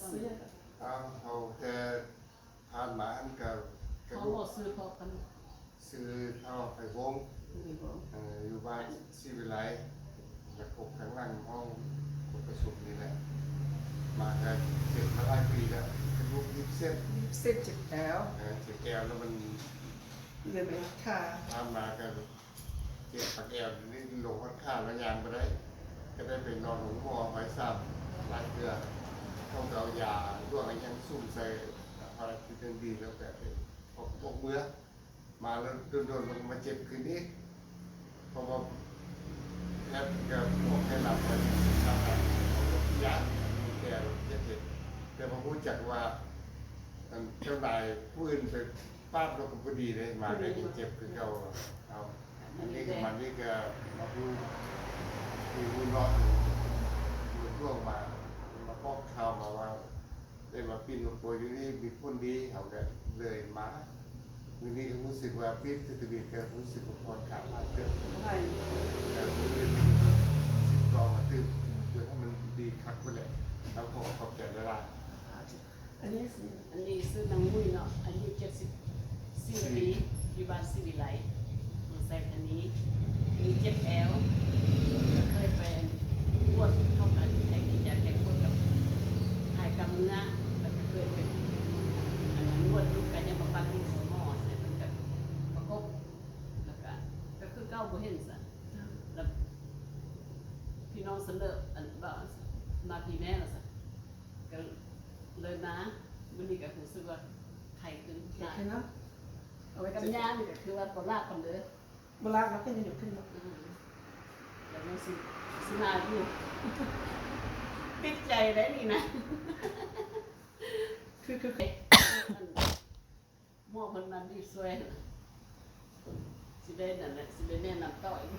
ซื้อเอาแต่ผ่านมาอันกับกระ เขา ดู บอก ก ซื้อพอกัน ซื้อเท่าไข่วง นี่บอก อยู่บ้านศิวิไลกระทบข้างล่างห้องกระสุนนี่แหละมากันเจ็บมาหลายปีแล้วกระดูกยิบเส้น เส้นเจ็บแล้ว เจ็บแก้วแล้วมัน เลยไปค่ะ ผ่านมากันเจ็บปากแก้วนี่ลงค่อนข้างระยางไปได้ก็ได้ไปนอนหลงหม้อไว้ซ้ำลายเกลือเข้าเอายาร่วงยังซุ่มใส่ภารกิจเดินดีแล้วแบบพกเมื่อมาแล้วโดนมันมาเจ็บคืนนี้เพราะว่าแพทย์ก็บอกให้หลับไปทำอะไรยาแก่เจ็บแต่พอพูดจักว่าเจ้านายผู้อื่นไปป้าบเราก็พอดีเลยมาได้เจ็บคือเขาเอาอันนี้ก็มันนี่ก็มาพูดมีบุญรอดอยู่ช่วงมาพอกข่าวมาว่าได้มาปีนมาป่วยอยู่นี่มีคนดีเขาก็เลยมาวันนี้ก็รู้สึกว่าปีนสติบิดก็รู้สึกว่าพรขาดมากเกิน ใช่ แต่ผู้อื่นรอมาตื่นเพื่อให้มันดีคักไปเลยแล้วขอขอบใจละลาย อันนี้สิ อันนี้ซื้อนางมุ้ยเนาะอายุ74 ปีอยู่บ้านศิวิไลใส่อันนี้มีเจ็บแอวเคยไปปวดเข้ากันให้กินยาแก้ปวดกับหายกำเนื้อแล้วก็เคยเป็นอันนั้นนวดลูกกันยังมาปั้นที่หัวหม้อใส่มันกับประกบแล้วก็คือเก้าบ่เห็นซะแล้วพี่น้องเสนออันว่ามาพี่แม่ละซะก็เลยนะวันนี้ก็รู้สึกว่าไข้ขึ้น เห็น ห ไหม ลาย เนาะ เอาไว้กับย่านี่ก็คือว่าบ่ลากกันเด้อ เวลาเราเป็นอยู่ขึ้นมา แล้วมันสิมาอยู่ ติดใจได้นี่นะ คือ หม้อเพิ่นนั้นดีสวยสิได้นั่นแหละสิได้แนะนำต่ออีก